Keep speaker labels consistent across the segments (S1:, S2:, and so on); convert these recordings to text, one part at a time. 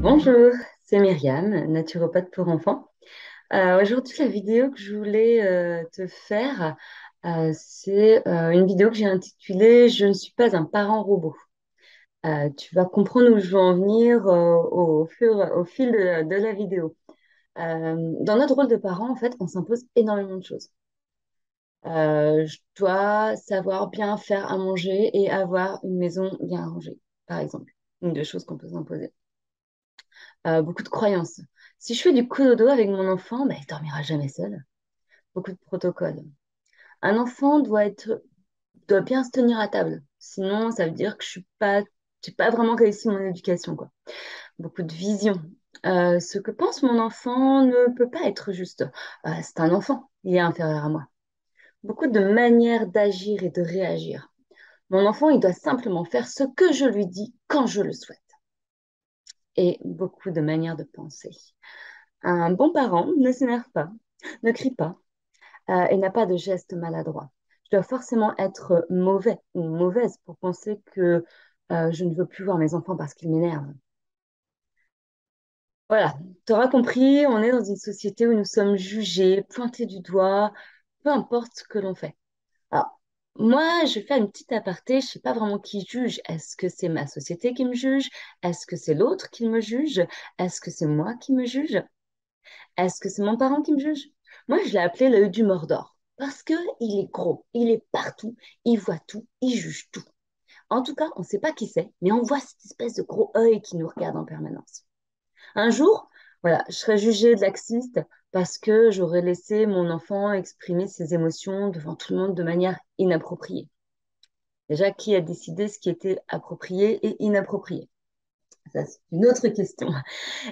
S1: Bonjour, c'est Myriam, naturopathe pour enfants. Aujourd'hui, la vidéo que je voulais te faire, c'est une vidéo que j'ai intitulée «Je ne suis pas un parent robot». Tu vas comprendre où je veux en venir au fil de la vidéo. Dans notre rôle de parent, en fait, on s'impose énormément de choses. Je dois savoir bien faire à manger et avoir une maison bien rangée, par exemple. Une des choses qu'on peut s'imposer. Beaucoup de croyances. Si je fais du cododo avec mon enfant, bah, il dormira jamais seul. Beaucoup de protocoles. Un enfant doit bien se tenir à table. Sinon, ça veut dire que j'ai pas vraiment réussi mon éducation, quoi. Beaucoup de visions. Ce que pense mon enfant ne peut pas être juste. C'est un enfant, il est inférieur à moi. Beaucoup de manières d'agir et de réagir. Mon enfant, il doit simplement faire ce que je lui dis quand je le souhaite. Et beaucoup de manières de penser. Un bon parent ne s'énerve pas, ne crie pas et n'a pas de gestes maladroits. Je dois forcément être mauvais ou mauvaise pour penser que je ne veux plus voir mes enfants parce qu'ils m'énervent. Voilà, tu auras compris, on est dans une société où nous sommes jugés, pointés du doigt, peu importe ce que l'on fait. Alors, moi, je vais faire une petite aparté, je ne sais pas vraiment qui juge. Est-ce que c'est ma société qui me juge? Est-ce que c'est l'autre qui me juge? Est-ce que c'est moi qui me juge? Est-ce que c'est mon parent qui me juge? Moi, je l'ai appelé l'œil du Mordor parce que il est gros, il est partout, il voit tout, il juge tout. En tout cas, on ne sait pas qui c'est, mais on voit cette espèce de gros œil qui nous regarde en permanence. Un jour, voilà, je serai jugée de laxiste parce que j'aurais laissé mon enfant exprimer ses émotions devant tout le monde de manière inappropriée. Déjà, qui a décidé ce qui était approprié et inapproprié? Ça, c'est une autre question.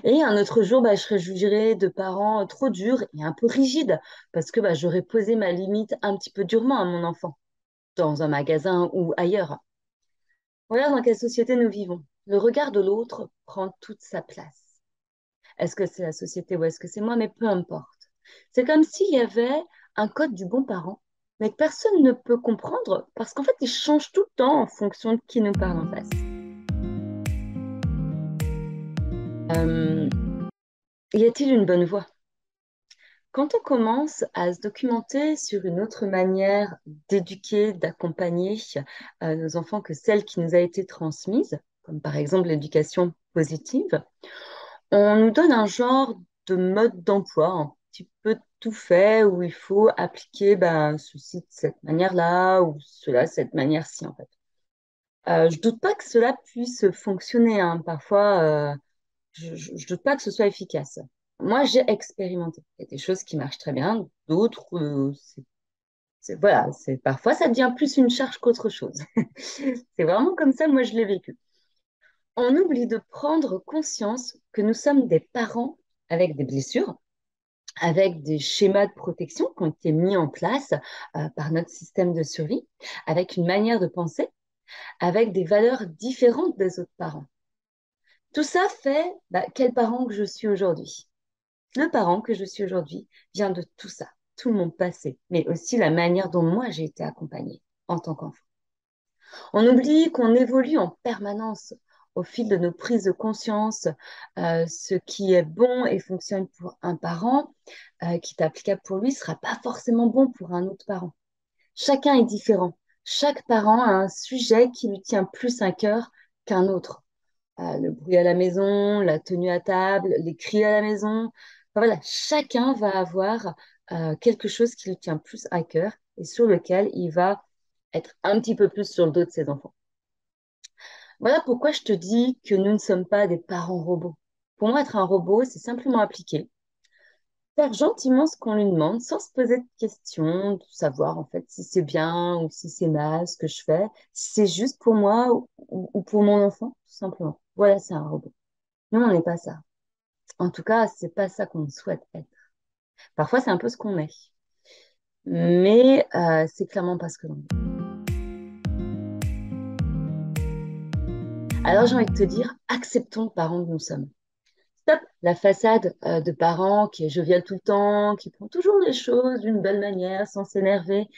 S1: Et un autre jour, bah, je serais jugée de parents trop durs et un peu rigides parce que bah, j'aurais posé ma limite un petit peu durement à mon enfant, dans un magasin ou ailleurs. Voilà dans quelle société nous vivons. Le regard de l'autre prend toute sa place. Est-ce que c'est la société ou est-ce que c'est moi? Mais peu importe. C'est comme s'il y avait un code du bon parent, mais que personne ne peut comprendre parce qu'en fait, il change tout le temps en fonction de qui nous parle en face. Euh, Y a-t-il une bonne voie? Quand on commence à se documenter sur une autre manière d'éduquer, d'accompagner nos enfants que celle qui nous a été transmise, comme par exemple l'éducation positive, on nous donne un genre de mode d'emploi un petit peu tout fait où il faut appliquer ben, ceci de cette manière-là ou cela de cette manière-ci en fait. Je doute pas que cela puisse fonctionner, hein. Parfois, je doute pas que ce soit efficace. Moi, j'ai expérimenté. Il y a des choses qui marchent très bien, d'autres, voilà, parfois ça devient plus une charge qu'autre chose. C'est vraiment comme ça, moi, je l'ai vécu. On oublie de prendre conscience que nous sommes des parents avec des blessures, avec des schémas de protection qui ont été mis en place par notre système de survie, avec une manière de penser, avec des valeurs différentes des autres parents. Tout ça fait bah, quel parent que je suis aujourd'hui. Le parent que je suis aujourd'hui vient de tout ça, tout mon passé, mais aussi la manière dont moi j'ai été accompagnée en tant qu'enfant. On oublie qu'on évolue en permanence au fil de nos prises de conscience. Ce qui est bon et fonctionne pour un parent, qui est applicable pour lui, sera pas forcément bon pour un autre parent. Chacun est différent. Chaque parent a un sujet qui lui tient plus à cœur qu'un autre. Le bruit à la maison, la tenue à table, les cris à la maison. Enfin, voilà, chacun va avoir quelque chose qui lui tient plus à cœur et sur lequel il va être un petit peu plus sur le dos de ses enfants. Voilà pourquoi je te dis que nous ne sommes pas des parents robots. Pour moi, être un robot, c'est simplement appliquer, faire gentiment ce qu'on lui demande sans se poser de questions, de savoir en fait si c'est bien ou si c'est mal ce que je fais, si c'est juste pour moi ou pour mon enfant, tout simplement. Voilà, c'est un robot. Nous, on n'est pas ça. En tout cas, c'est pas ça qu'on souhaite être. Parfois, c'est un peu ce qu'on est. Mais c'est clairement pas ce que l'on est. Alors, j'ai envie de te dire, acceptons le parent que nous sommes. Stop la façade de parents qui est jovial tout le temps, qui prend toujours les choses d'une belle manière, sans s'énerver.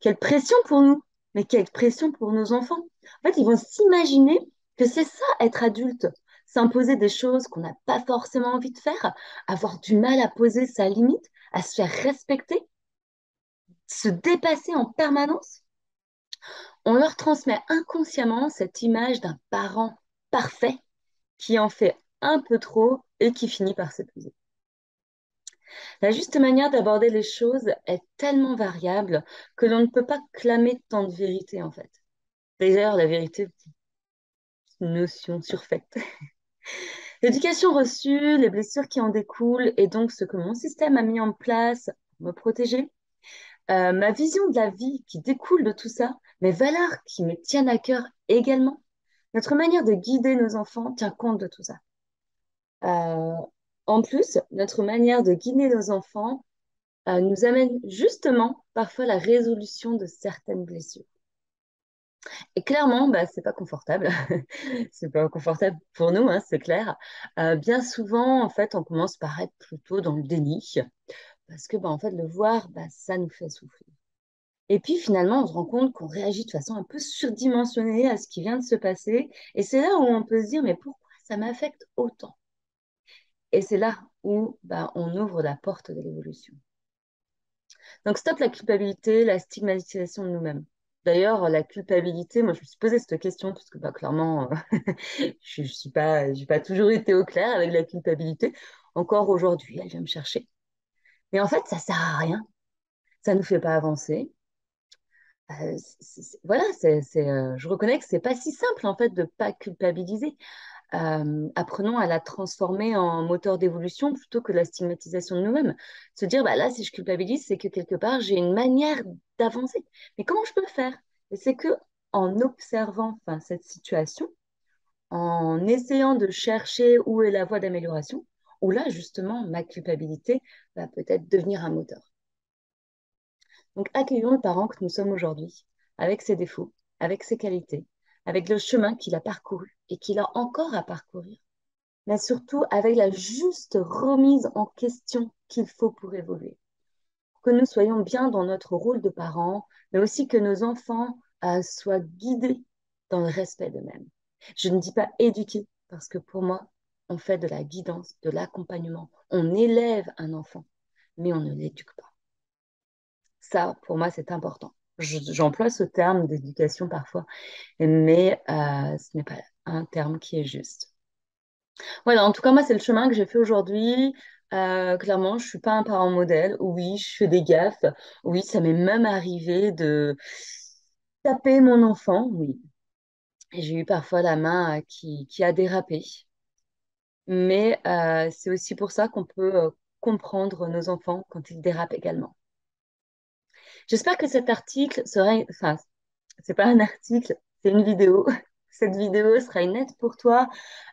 S1: Quelle pression pour nous, mais quelle pression pour nos enfants. En fait, ils vont s'imaginer que c'est ça être adulte. s'imposer des choses qu'on n'a pas forcément envie de faire, avoir du mal à poser sa limite, à se faire respecter, se dépasser en permanence. On leur transmet inconsciemment cette image d'un parent parfait qui en fait un peu trop et qui finit par s'épuiser. La juste manière d'aborder les choses est tellement variable que l'on ne peut pas clamer tant de vérité en fait. D'ailleurs, la vérité, c'est une notion surfaite. L'éducation reçue, les blessures qui en découlent et donc ce que mon système a mis en place pour me protéger, ma vision de la vie qui découle de tout ça, mes valeurs qui me tiennent à cœur également, notre manière de guider nos enfants tient compte de tout ça. Euh, En plus, notre manière de guider nos enfants nous amène justement parfois à la résolution de certaines blessures. Et clairement, bah, c'est pas confortable. C'est pas confortable pour nous, hein, c'est clair. Bien souvent, en fait, on commence par être plutôt dans le déni parce que, bah, en fait, le voir, bah, ça nous fait souffrir. Et puis finalement, on se rend compte qu'on réagit de façon un peu surdimensionnée à ce qui vient de se passer. Et c'est là où on peut se dire, mais pourquoi ça m'affecte autant? Et c'est là où bah, on ouvre la porte de l'évolution. Donc, stop la culpabilité, la stigmatisation de nous-mêmes. D'ailleurs, la culpabilité, moi, je me suis posé cette question parce que, bah, clairement, j'ai pas toujours été au clair avec la culpabilité. Encore aujourd'hui, elle vient me chercher. Mais en fait, ça sert à rien. Ça nous fait pas avancer. Voilà, je reconnais que c'est pas si simple, en fait, de pas culpabiliser. Apprenons à la transformer en moteur d'évolution plutôt que la stigmatisation de nous-mêmes. Se dire, bah là, si je culpabilise, c'est que quelque part, j'ai une manière d'avancer. Mais comment je peux faire? Et c'est que en observant enfin, cette situation, en essayant de chercher où est la voie d'amélioration, où là, justement, ma culpabilité va peut-être devenir un moteur. Donc, accueillons le parent que nous sommes aujourd'hui, avec ses défauts, avec ses qualités, avec le chemin qu'il a parcouru et qu'il a encore à parcourir, mais surtout avec la juste remise en question qu'il faut pour évoluer. Pour que nous soyons bien dans notre rôle de parents, mais aussi que nos enfants soient guidés dans le respect d'eux-mêmes. Je ne dis pas éduquer, parce que pour moi, on fait de la guidance, de l'accompagnement. On élève un enfant, mais on ne l'éduque pas. Ça, pour moi, c'est important. J'emploie ce terme d'éducation parfois, mais ce n'est pas un terme qui est juste. Voilà, en tout cas, moi, c'est le chemin que j'ai fait aujourd'hui. Clairement, je suis pas un parent modèle. Oui, je fais des gaffes. Oui, ça m'est même arrivé de taper mon enfant. Oui, et j'ai eu parfois la main qui a dérapé. Mais c'est aussi pour ça qu'on peut comprendre nos enfants quand ils dérapent également. J'espère que cet article sera, enfin, c'est pas un article, c'est une vidéo. Cette vidéo sera une aide pour toi.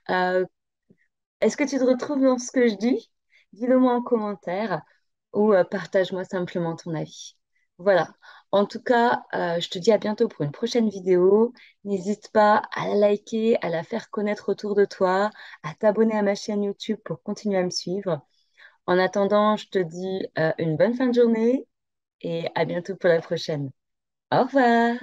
S1: Euh, Est-ce que tu te retrouves dans ce que je dis? Dis-le moi en commentaire ou partage-moi simplement ton avis. Voilà. En tout cas, je te dis à bientôt pour une prochaine vidéo. N'hésite pas à la liker, à la faire connaître autour de toi, à t'abonner à ma chaîne YouTube pour continuer à me suivre. En attendant, je te dis une bonne fin de journée et à bientôt pour la prochaine. Au revoir!